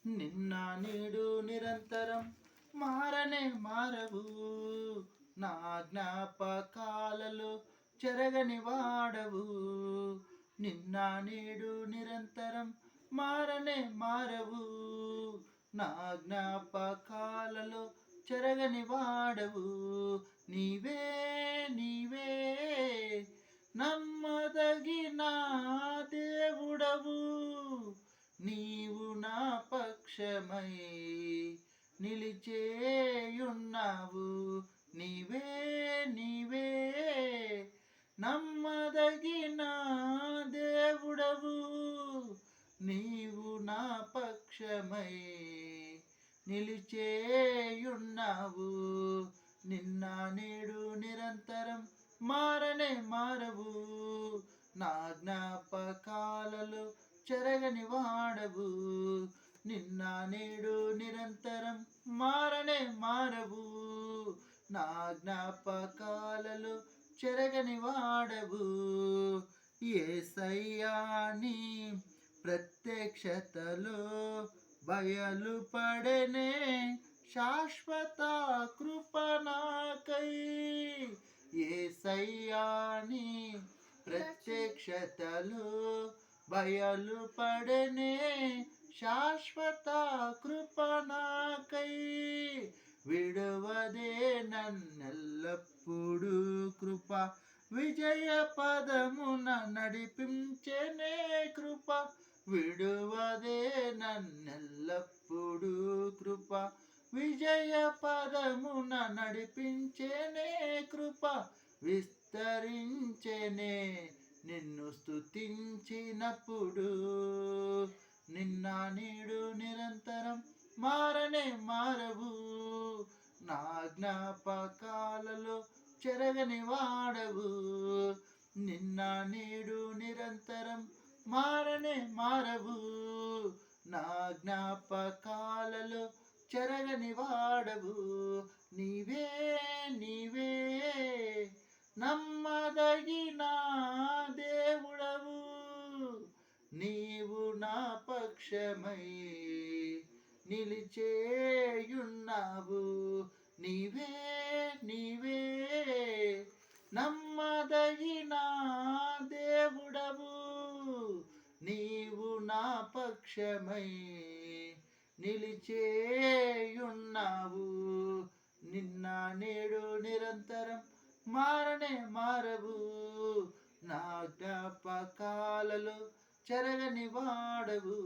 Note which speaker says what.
Speaker 1: నిన్న నేడు నిరంతరం మారనే మారవు, నా జ్ఞాపకాలలో చెరగని వాడవు. నిన్న నేడు నిరంతరం మారనే మారవు, నా జ్ఞాపకాలలో చెరగని వాడవు. నీవే నీవే నమ్మదగిన దేవుడవు, నీవు నా పక్షమై నిలిచేయున్నావు. నీవే నీవే నమ్మదగిన దేవుడవు, నీవు నా పక్షమై నిలిచేయున్నావు. నిన్న నేడు నిరంతరం మారనే మారవు, నా జ్ఞాపకాలలో చెరగని వాడవు. నిన్న నేడు నిరంతరం మారనే మారవు, నా జ్ఞాపకాలలో చెరగని వాడవు. యేసయ్యా నీ ప్రత్యక్షతలో బయలుపడనే శాశ్వత కృప నాకై. యేసయ్యా నీ ప్రత్యక్షతలో బయలుపడనే శాశ్వత కృప నాకై. విడువదే నన్నెల్లప్పుడు కృప, విజయ పదమున నడిపించెనే కృప. విడువదే నన్నెల్లప్పుడు కృప, విజయ పదమున నడిపించెనే కృప. విస్తరించెనే నిన్ను స్తుతించినప్పుడు. నిన్న నేడు నిరంతరం మారనే మారవు, నా జ్ఞాపకాలలో చెరగని వాడవు. నిన్న నేడు నిరంతరం మారనే మారవు, నా జ్ఞాపకాలలో చెరగని వాడవు. నీవే నీవే నమ్మదగిన దేవుడవు, నీవు నా పక్షమై నిలిచేయున్నావు. నీవే నీవే నమ్మదగిన దేవుడవు, నీవు నా పక్షమై నిలిచేయున్నావు. నిన్న నేడు నిరంతరం మారనే మారవు, నా జ్ఞాపకాలలో చెరగని వాడవు.